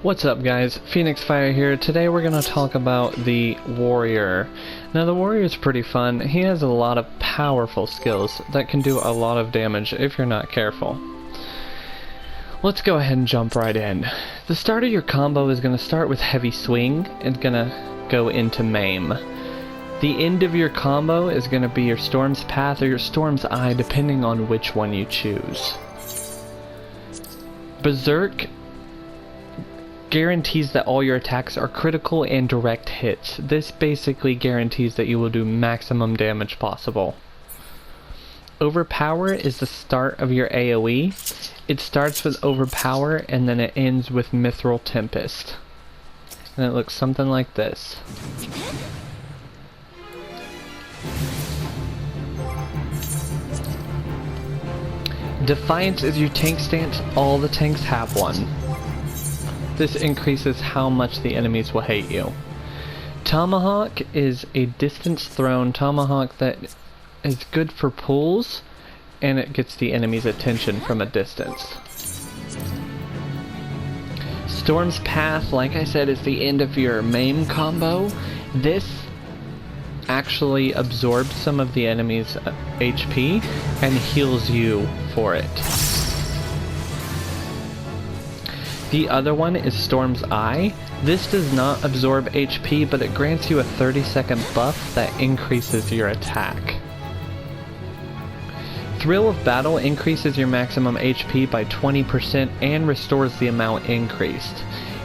What's up guys, Phoenix Fire here. Today we're going to talk about the Warrior. Now the Warrior is pretty fun. He has a lot of powerful skills that can do a lot of damage if you're not careful. Let's go ahead and jump right in. The start of your combo is going to start with Heavy Swing and going to go into Maim. The end of your combo is going to be your Storm's Path or your Storm's Eye, depending on which one you choose. Berserk guarantees that all your attacks are critical and direct hits. This basically guarantees that you will do maximum damage possible. Overpower is the start of your AoE. It starts with Overpower and then it ends with Mithril Tempest. And it looks something like this. Defiance is your tank stance. All the tanks have one. This increases how much the enemies will hate you. Tomahawk is a distance thrown tomahawk that is good for pulls, and it gets the enemy's attention from a distance. Storm's Path, like I said, is the end of your main combo. This actually absorbs some of the enemy's HP and heals you for it. The other one is Storm's Eye. This does not absorb HP, but it grants you a 30-second buff that increases your attack. Thrill of Battle increases your maximum HP by 20% and restores the amount increased.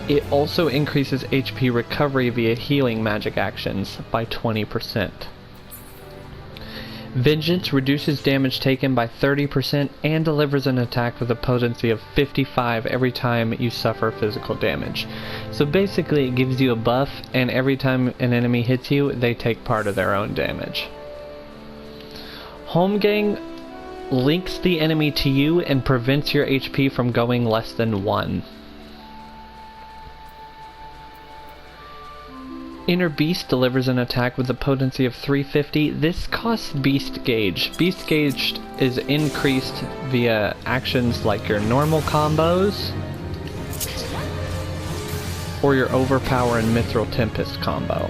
It also increases HP recovery via healing magic actions by 20%. Vengeance reduces damage taken by 30% and delivers an attack with a potency of 55 every time you suffer physical damage. So basically it gives you a buff, and every time an enemy hits you, they take part of their own damage. Holmgang links the enemy to you and prevents your HP from going less than 1. Inner Beast delivers an attack with a potency of 350. This costs Beast Gauge. Beast Gauge is increased via actions like your normal combos or your Overpower and Mithril Tempest combo.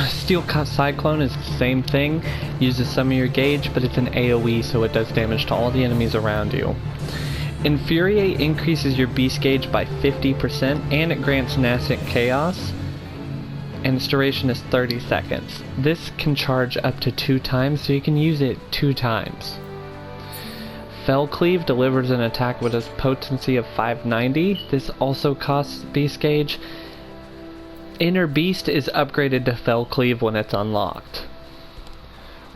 Steel Cyclone is the same thing. Uses some of your gauge, but it's an AoE, so it does damage to all the enemies around you. Infuriate increases your beast gauge by 50% and it grants Nascent Chaos, and its duration is 30 seconds. This can charge up to 2 times, so you can use it 2 times. Fell Cleave delivers an attack with a potency of 590. This also costs beast gauge. Inner Beast is upgraded to Fell Cleave when it's unlocked.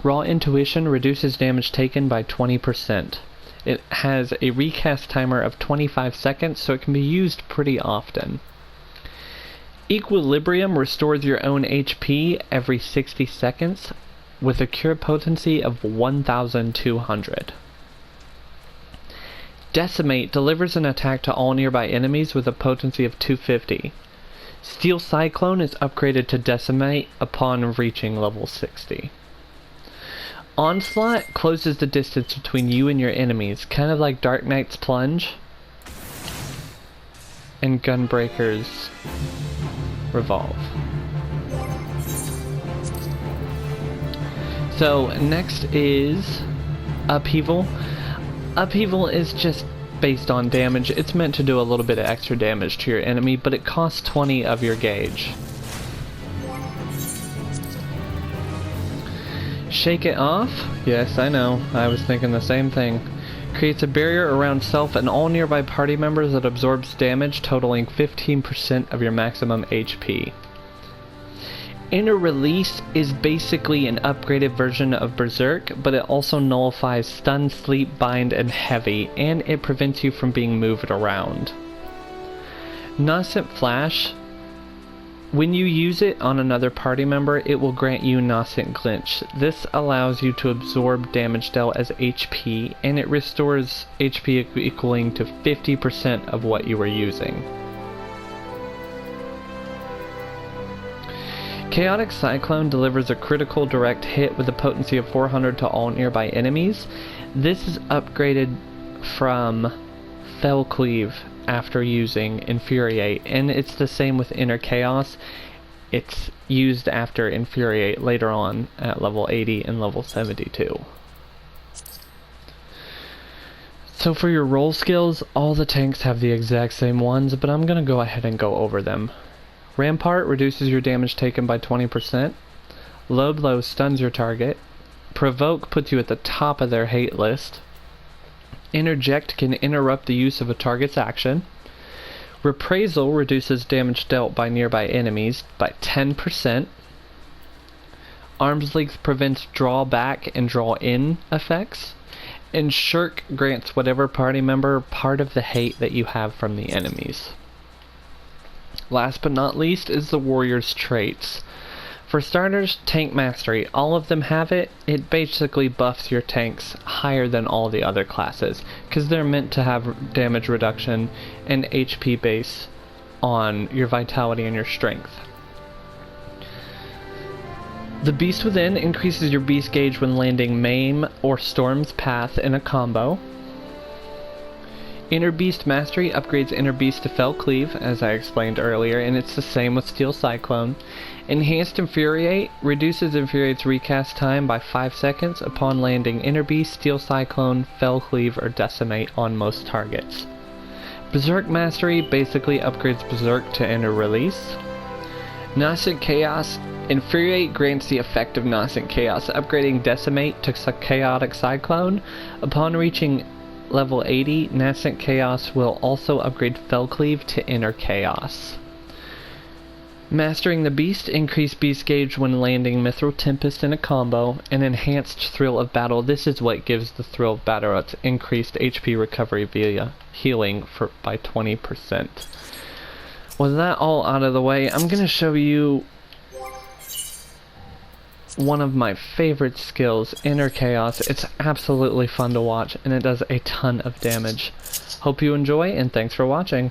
Raw Intuition reduces damage taken by 20%. It has a recast timer of 25 seconds, so it can be used pretty often. Equilibrium restores your own HP every 60 seconds with a cure potency of 1200. Decimate delivers an attack to all nearby enemies with a potency of 250. Steel Cyclone is upgraded to Decimate upon reaching level 60. Onslaught closes the distance between you and your enemies, kind of like Dark Knight's Plunge and Gunbreaker's Revolve. So next is Upheaval. Upheaval is just based on damage. It's meant to do a little bit of extra damage to your enemy, but it costs 20 of your gauge. Shake It Off? Yes, I know. I was thinking the same thing. Creates a barrier around self and all nearby party members that absorbs damage totaling 15% of your maximum HP. Inner Release is basically an upgraded version of Berserk, but it also nullifies Stun, Sleep, Bind, and Heavy, and it prevents you from being moved around. Nascent Flash. When you use it on another party member, it will grant you Nascent Clinch. This allows you to absorb damage dealt as HP, and it restores HP equaling to 50% of what you were using. Chaotic Cyclone delivers a critical direct hit with a potency of 400 to all nearby enemies. This is upgraded from Fell Cleave after using Infuriate, and it's the same with Inner Chaos. It's used after Infuriate later on at level 80 and level 72. So for your roll skills, all the tanks have the exact same ones, but I'm going to go ahead and go over them. Rampart reduces your damage taken by 20%. Load Blow stuns your target. Provoke puts you at the top of their hate list. Interject can interrupt the use of a target's action. Reprisal reduces damage dealt by nearby enemies by 10%. Arm's Length prevents draw back and draw in effects. And Shirk grants whatever party member part of the hate that you have from the enemies. Last but not least is the warrior's traits. For starters, Tank Mastery. All of them have it. It basically buffs your tanks higher than all the other classes, because they're meant to have damage reduction and HP base on your vitality and your strength. The Beast Within increases your beast gauge when landing Maim or Storm's Path in a combo. Inner Beast Mastery upgrades Inner Beast to Fell Cleave, as I explained earlier, and it's the same with Steel Cyclone. Enhanced Infuriate reduces Infuriate's recast time by 5 seconds upon landing Inner Beast, Steel Cyclone, Fell Cleave, or Decimate on most targets. Berserk Mastery basically upgrades Berserk to Inner Release. Gnostic Chaos. Infuriate grants the effect of Gnostic Chaos, upgrading Decimate to Chaotic Cyclone. Upon reaching level 80, Gnostic Chaos will also upgrade Fell Cleave to Inner Chaos. Mastering the Beast, increase beast gauge when landing Mithril Tempest in a combo, and enhanced Thrill of Battle. This is what gives the Thrill of Battle its increased HP recovery via healing by 20%. With that all out of the way, I'm going to show you one of my favorite skills, Inner Chaos. It's absolutely fun to watch, and it does a ton of damage. Hope you enjoy, and thanks for watching.